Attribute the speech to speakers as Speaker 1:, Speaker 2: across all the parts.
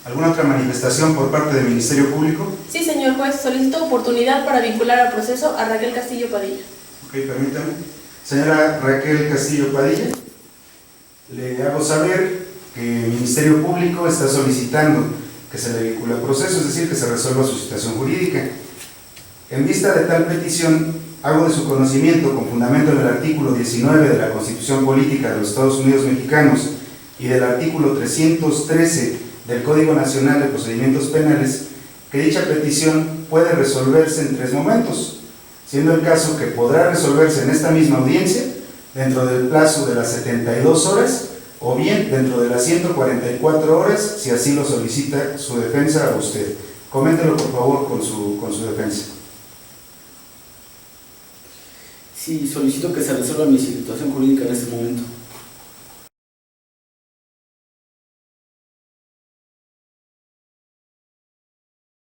Speaker 1: ¿Alguna otra manifestación por parte del Ministerio Público?
Speaker 2: Sí, señor juez, solicito oportunidad para vincular al proceso a Raquel Castillo Padilla.
Speaker 1: Ok, permítame. Señora Raquel Castillo Padilla, le hago saber que el Ministerio Público está solicitando que se le vincule al proceso, es decir, que se resuelva su situación jurídica. En vista de tal petición, hago de su conocimiento, con fundamento en el artículo 19 de la Constitución Política de los Estados Unidos Mexicanos y del artículo 313 del Código Nacional de Procedimientos Penales, que dicha petición puede resolverse en 3 momentos, siendo el caso que podrá resolverse en esta misma audiencia dentro del plazo de las 72 horas o bien dentro de las 144 horas, si así lo solicita su defensa a usted. Coméntelo, por favor, con su defensa.
Speaker 3: Sí, solicito que se resuelva mi situación jurídica en este momento.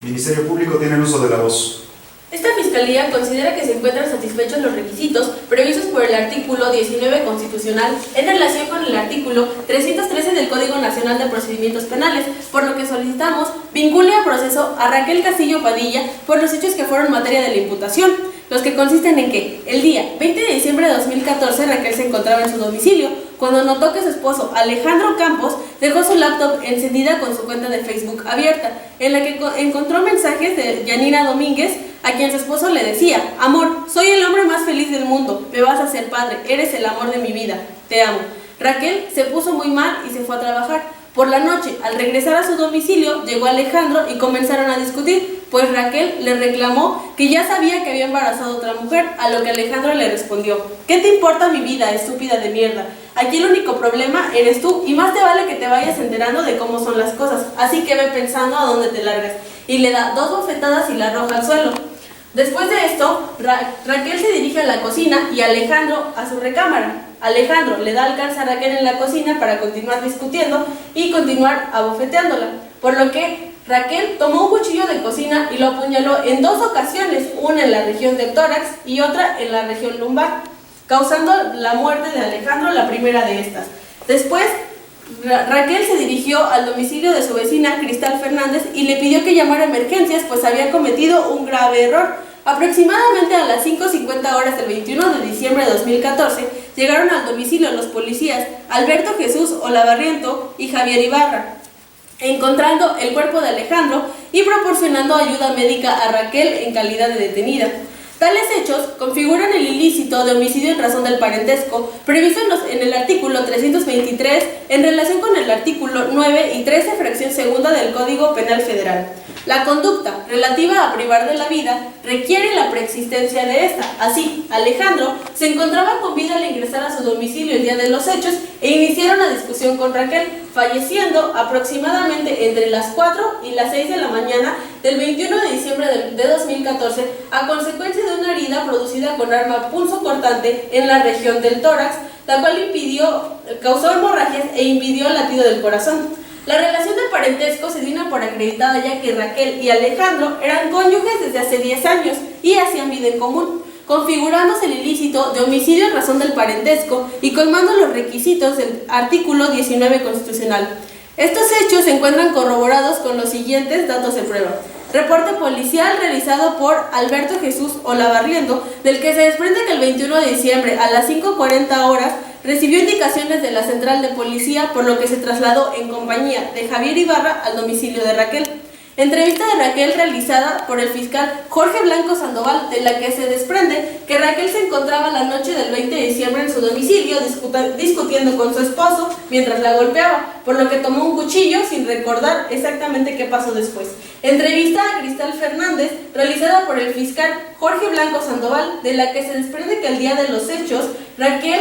Speaker 1: Ministerio Público tiene el uso de la voz.
Speaker 2: Esta Fiscalía considera que se encuentran satisfechos los requisitos previstos por el artículo 19 constitucional en relación con el artículo 313 del Código Nacional de Procedimientos Penales, por lo que solicitamos vincule a proceso a Raquel Castillo Padilla por los hechos que fueron materia de la imputación, los que consisten en que el día 20 de diciembre de 2014 Raquel se encontraba en su domicilio cuando notó que su esposo Alejandro Campos dejó su laptop encendida con su cuenta de Facebook abierta, en la que encontró mensajes de Yanira Domínguez, a quien su esposo le decía: amor, soy el hombre más feliz del mundo, me vas a ser padre, eres el amor de mi vida, te amo. Raquel se puso muy mal y se fue a trabajar. Por la noche, al regresar a su domicilio, llegó Alejandro y comenzaron a discutir, pues Raquel le reclamó que ya sabía que había embarazado a otra mujer, a lo que Alejandro le respondió: ¿qué te importa mi vida, estúpida de mierda? Aquí el único problema eres tú y más te vale que te vayas enterando de cómo son las cosas, así que ve pensando a dónde te largas. Y le da 2 bofetadas y la arroja al suelo. Después de esto, Raquel se dirige a la cocina y Alejandro a su recámara. Alejandro le da alcance a Raquel en la cocina para continuar discutiendo y continuar abofeteándola, por lo que Raquel tomó un cuchillo de cocina y lo apuñaló en 2 ocasiones, una en la región del tórax y otra en la región lumbar, causando la muerte de Alejandro, la primera de estas. Después, Raquel se dirigió al domicilio de su vecina Cristal Fernández y le pidió que llamara a emergencias, pues había cometido un grave error. Aproximadamente a las 5:50 horas del 21 de diciembre de 2014 llegaron al domicilio los policías Alberto Jesús Olavarriento y Javier Ibarra, encontrando el cuerpo de Alejandro y proporcionando ayuda médica a Raquel en calidad de detenida. Tales hechos configuran el ilícito de homicidio en razón del parentesco previsto en el artículo 323 en relación con el artículo 9 y 13 fracción segunda del Código Penal Federal. La conducta relativa a privar de la vida requiere la preexistencia de esta. Así, Alejandro se encontraba con vida al ingresar a su domicilio el día de los hechos e iniciaron la discusión con Raquel, falleciendo aproximadamente entre las 4 y las 6 de la mañana del 21 de diciembre de 2014 a consecuencia de una herida producida con arma punzocortante en la región del tórax, la cual causó hemorragias e impidió el latido del corazón. La relación de parentesco se dio por acreditada ya que Raquel y Alejandro eran cónyuges desde hace 10 años y hacían vida en común, configurándose el ilícito de homicidio en razón del parentesco y colmando los requisitos del artículo 19 constitucional. Estos hechos se encuentran corroborados con los siguientes datos de prueba. Reporte policial realizado por Alberto Jesús Olavarriento, del que se desprende que el 21 de diciembre a las 5:40 horas recibió indicaciones de la central de policía, por lo que se trasladó en compañía de Javier Ibarra al domicilio de Raquel. Entrevista de Raquel realizada por el fiscal Jorge Blanco Sandoval, de la que se desprende que Raquel se encontraba la noche del 20 de diciembre en su domicilio discutiendo con su esposo mientras la golpeaba, por lo que tomó un cuchillo sin recordar exactamente qué pasó después. Entrevista a Cristal Fernández realizada por el fiscal Jorge Blanco Sandoval, de la que se desprende que el día de los hechos Raquel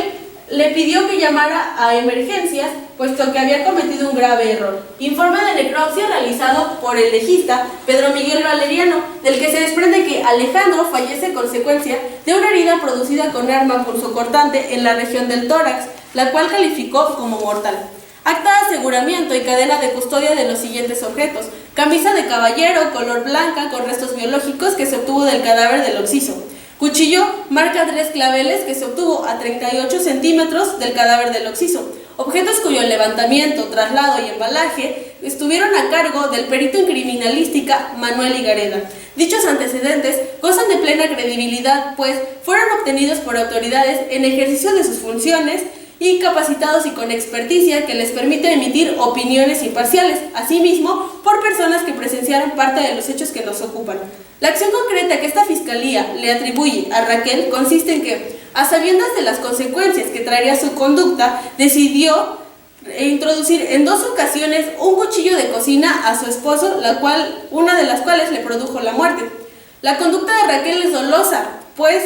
Speaker 2: le pidió que llamara a emergencias, puesto que había cometido un grave error. Informe de necropsia realizado por el legista Pedro Miguel Valeriano, del que se desprende que Alejandro fallece a consecuencia de una herida producida con arma punzocortante en la región del tórax, la cual calificó como mortal. Acta de aseguramiento y cadena de custodia de los siguientes objetos: camisa de caballero color blanca con restos biológicos que se obtuvo del cadáver del occiso. Cuchillo marca 3 claveles que se obtuvo a 38 centímetros del cadáver del occiso. objetos cuyo levantamiento, traslado y embalaje estuvieron a cargo del perito en criminalística Manuel Higareda. Dichos antecedentes gozan de plena credibilidad, pues fueron obtenidos por autoridades en ejercicio de sus funciones y capacitados y con experticia que les permite emitir opiniones imparciales, asimismo por personas que presenciaron parte de los hechos que nos ocupan. La acción concreta que esta fiscalía le atribuye a Raquel consiste en que, a sabiendas de las consecuencias que traería su conducta, decidió introducir en 2 ocasiones un cuchillo de cocina a su esposo, una de las cuales le produjo la muerte. La conducta de Raquel es dolosa, pues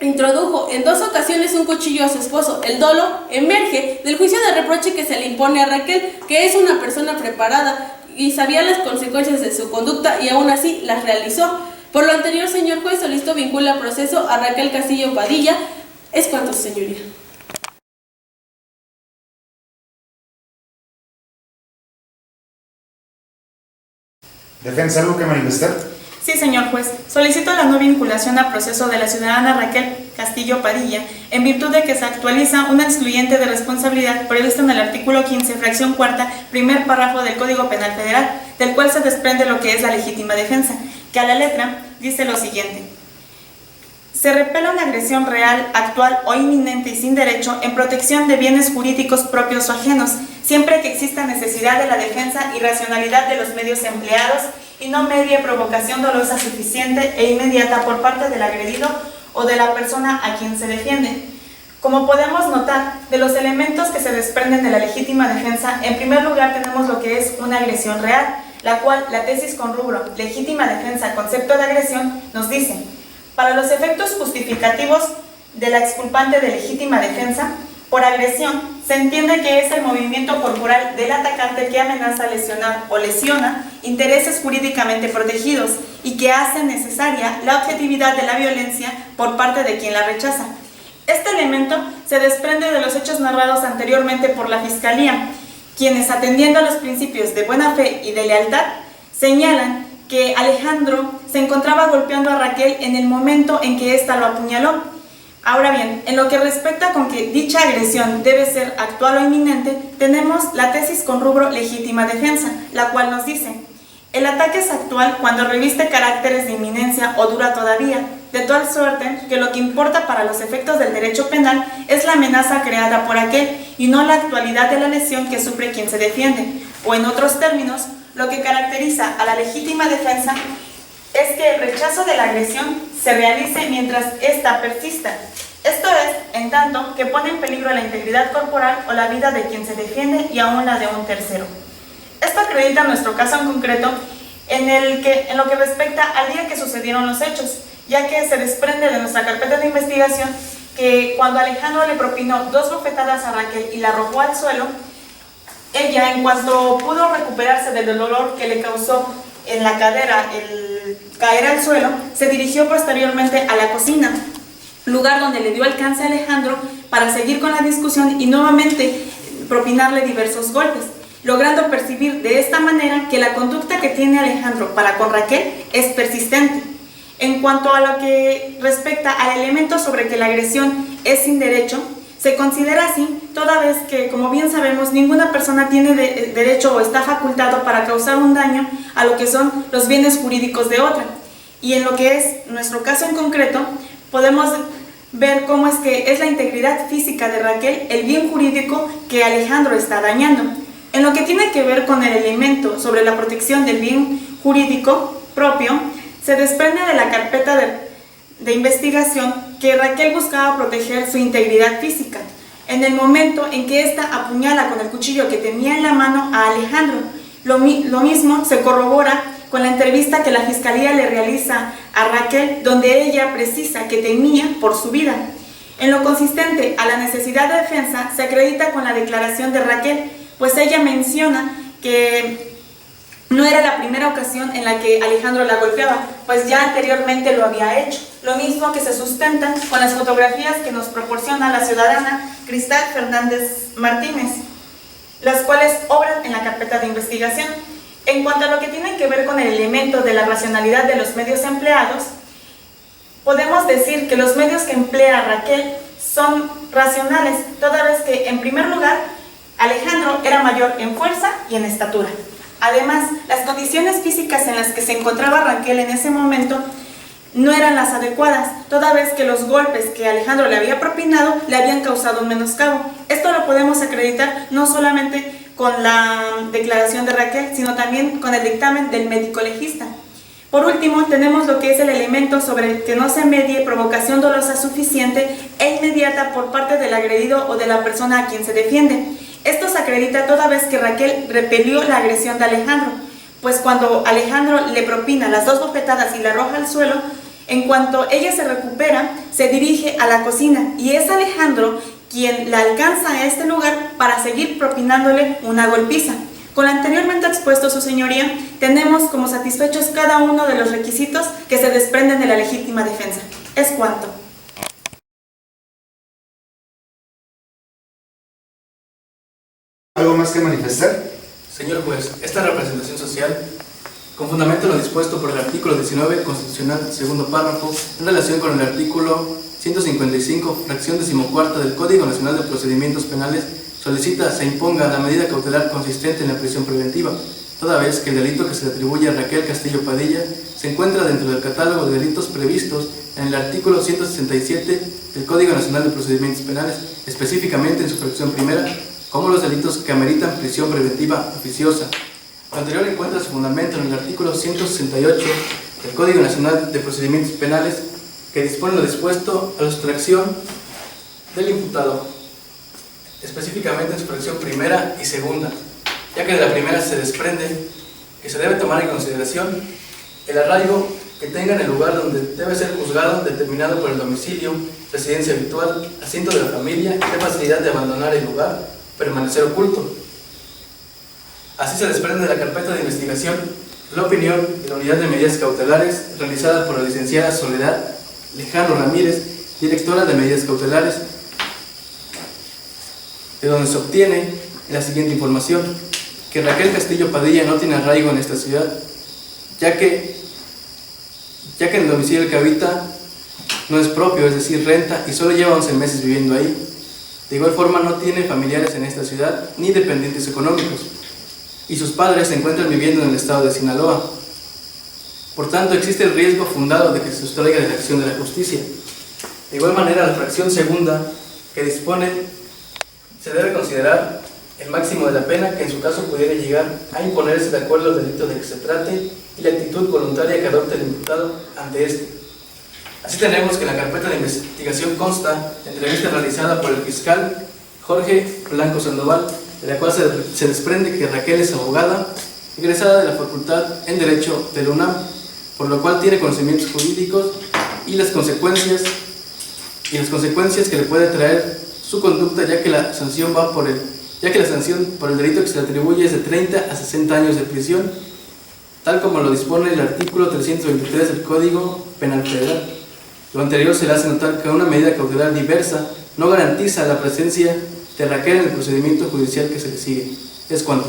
Speaker 2: introdujo en 2 ocasiones un cuchillo a su esposo. El dolo emerge del juicio de reproche que se le impone a Raquel, que es una persona preparada y sabía las consecuencias de su conducta y aún así las realizó. Por lo anterior, señor juez, solicito vincula a proceso a Raquel Castillo Padilla. Es cuanto, señoría.
Speaker 1: Defensa, ¿algo que manifestar?
Speaker 4: Sí, señor juez. Solicito la no vinculación a proceso de la ciudadana Raquel Castillo Padilla, en virtud de que se actualiza una excluyente de responsabilidad prevista en el artículo 15, fracción cuarta, primer párrafo del Código Penal Federal, del cual se desprende lo que es la legítima defensa, que a la letra dice lo siguiente: se repela una agresión real, actual o inminente y sin derecho en protección de bienes jurídicos propios o ajenos, siempre que exista necesidad de la defensa y racionalidad de los medios empleados y no medie provocación dolosa suficiente e inmediata por parte del agredido o de la persona a quien se defiende. Como podemos notar, de los elementos que se desprenden de la legítima defensa, en primer lugar tenemos lo que es una agresión real, la cual la tesis con rubro legítima defensa, concepto de agresión, nos dice: para los efectos justificativos de la exculpante de legítima defensa, por agresión se entiende que es el movimiento corporal del atacante que amenaza lesionar o lesiona intereses jurídicamente protegidos y que hace necesaria la objetividad de la violencia por parte de quien la rechaza. Este elemento se desprende de los hechos narrados anteriormente por la Fiscalía, quienes, atendiendo a los principios de buena fe y de lealtad, señalan que Alejandro se encontraba golpeando a Raquel en el momento en que ésta lo apuñaló. Ahora bien, en lo que respecta con que dicha agresión debe ser actual o inminente, tenemos la tesis con rubro legítima defensa, la cual nos dice: el ataque es actual cuando reviste caracteres de inminencia o dura todavía, de tal suerte que lo que importa para los efectos del derecho penal es la amenaza creada por aquel y no la actualidad de la lesión que sufre quien se defiende, o en otros términos, lo que caracteriza a la legítima defensa es que el rechazo de la agresión se realice mientras ésta persista. Esto es, en tanto que pone en peligro la integridad corporal o la vida de quien se defiende y aún la de un tercero. Esto acredita nuestro caso en concreto en lo que respecta al día que sucedieron los hechos, ya que se desprende de nuestra carpeta de investigación que cuando Alejandro le propinó 2 bofetadas a Raquel y la arrojó al suelo, ella, en cuanto pudo recuperarse del dolor que le causó en la cadera el caer al suelo, se dirigió posteriormente a la cocina, lugar donde le dio alcance a Alejandro para seguir con la discusión y nuevamente propinarle diversos golpes, logrando percibir de esta manera que la conducta que tiene Alejandro para con Raquel es persistente. En cuanto a lo que respecta al elemento sobre que la agresión es sin derecho, se considera así toda vez que, como bien sabemos, ninguna persona tiene derecho o está facultado para causar un daño a lo que son los bienes jurídicos de otra. Y en lo que es nuestro caso en concreto, podemos ver cómo es que es la integridad física de Raquel el bien jurídico que Alejandro está dañando. En lo que tiene que ver con el elemento sobre la protección del bien jurídico propio, se desprende de la carpeta de investigación que Raquel buscaba proteger su integridad física en el momento en que ésta apuñala con el cuchillo que tenía en la mano a Alejandro. Lo mismo se corrobora con la entrevista que la Fiscalía le realiza a Raquel, donde ella precisa que temía por su vida. En lo consistente a la necesidad de defensa, se acredita con la declaración de Raquel, pues ella menciona que no era la primera ocasión en la que Alejandro la golpeaba, pues ya anteriormente lo había hecho. Lo mismo que se sustenta con las fotografías que nos proporciona la ciudadana Cristal Fernández Martínez, las cuales obran en la carpeta de investigación. En cuanto a lo que tiene que ver con el elemento de la racionalidad de los medios empleados, podemos decir que los medios que emplea Raquel son racionales, toda vez que, en primer lugar, Alejandro era mayor en fuerza y en estatura. Además, las condiciones físicas en las que se encontraba Raquel en ese momento no eran las adecuadas, toda vez que los golpes que Alejandro le había propinado le habían causado un menoscabo. Esto lo podemos acreditar no solamente con la declaración de Raquel, sino también con el dictamen del médico legista. Por último, tenemos lo que es el elemento sobre el que no se medie provocación dolosa suficiente e inmediata por parte del agredido o de la persona a quien se defiende. Esto se acredita toda vez que Raquel repelió la agresión de Alejandro, pues cuando Alejandro le propina las 2 bofetadas y la arroja al suelo, en cuanto ella se recupera, se dirige a la cocina y es Alejandro quien la alcanza a este lugar para seguir propinándole una golpiza. Con lo anteriormente expuesto, su señoría, tenemos como satisfechos cada uno de los requisitos que se desprenden de la legítima defensa. Es cuanto.
Speaker 1: ¿Algo más que manifestar?
Speaker 5: Señor juez, esta representación social, con fundamento en lo dispuesto por el artículo 19 constitucional, segundo párrafo, en relación con el artículo 155, fracción 14ª del Código Nacional de Procedimientos Penales, solicita se imponga la medida cautelar consistente en la prisión preventiva, toda vez que el delito que se le atribuye a Raquel Castillo Padilla se encuentra dentro del catálogo de delitos previstos en el artículo 167 del Código Nacional de Procedimientos Penales, específicamente en su fracción primera, como los delitos que ameritan prisión preventiva oficiosa. Lo anterior encuentra su fundamento en el artículo 168 del Código Nacional de Procedimientos Penales, que dispone lo dispuesto a la sustracción del imputado, específicamente en su fracción primera y segunda, ya que de la primera se desprende que se debe tomar en consideración el arraigo que tenga en el lugar donde debe ser juzgado, determinado por el domicilio, residencia habitual, asiento de la familia y la facilidad de abandonar el lugar, permanecer oculto. Así se desprende de la carpeta de investigación la opinión de la Unidad de Medidas Cautelares realizada por la licenciada Soledad Lejano Ramírez, directora de Medidas Cautelares, de donde se obtiene la siguiente información: que Raquel Castillo Padilla no tiene arraigo en esta ciudad, ya que en el domicilio que habita no es propio, es decir, renta, y solo lleva 11 meses viviendo ahí. De igual forma no tiene familiares en esta ciudad ni dependientes económicos, y sus padres se encuentran viviendo en el estado de Sinaloa. Por tanto, existe el riesgo fundado de que se sustraiga de la acción de la justicia. De igual manera, la fracción segunda que dispone se debe considerar el máximo de la pena que en su caso pudiera llegar a imponerse de acuerdo al delito de que se trate y la actitud voluntaria que adopte el imputado ante este. Así tenemos que en la carpeta de investigación consta entrevista realizada por el fiscal Jorge Blanco Sandoval, de la cual se desprende que Raquel es abogada, egresada de la Facultad en Derecho de la UNAM, por lo cual tiene conocimientos jurídicos y las consecuencias que le puede traer su conducta, ya que la sanción por el delito que se le atribuye es de 30 a 60 años de prisión, tal como lo dispone el artículo 323 del Código Penal Federal. Lo anterior se le hace notar que una medida cautelar diversa no garantiza la presencia de Raquel en el procedimiento judicial que se le sigue. Es cuanto.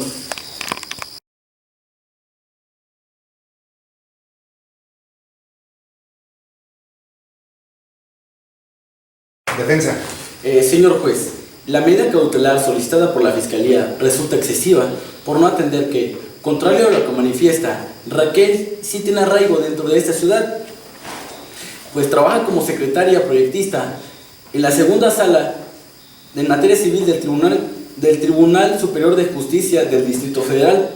Speaker 1: Defensa.
Speaker 3: Señor juez, la medida cautelar solicitada por la Fiscalía resulta excesiva por no atender que, contrario a lo que manifiesta, Raquel sí tiene arraigo dentro de esta ciudad, pues trabaja como secretaria proyectista en la segunda sala de materia civil del Tribunal Superior de Justicia del Distrito Federal,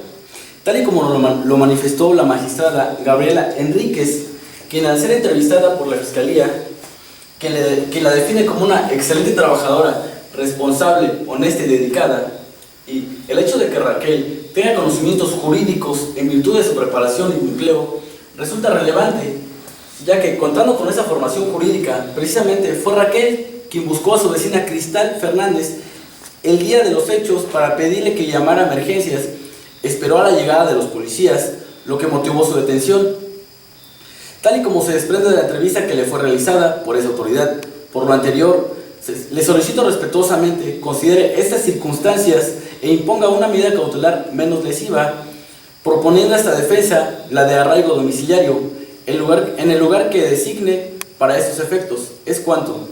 Speaker 3: tal y como lo manifestó la magistrada Gabriela Enríquez, quien al ser entrevistada por la Fiscalía, que la define como una excelente trabajadora, responsable, honesta y dedicada, y el hecho de que Raquel tenga conocimientos jurídicos en virtud de su preparación y empleo resulta relevante, ya que contando con esa formación jurídica, precisamente fue Raquel quien buscó a su vecina Cristal Fernández el día de los hechos para pedirle que llamara a emergencias. Esperó a la llegada de los policías, lo que motivó su detención, tal y como se desprende de la entrevista que le fue realizada por esa autoridad. Por lo anterior, le solicito respetuosamente considere estas circunstancias e imponga una medida cautelar menos lesiva, proponiendo a esta defensa la de arraigo domiciliario en el lugar que designe para estos efectos. Es cuanto.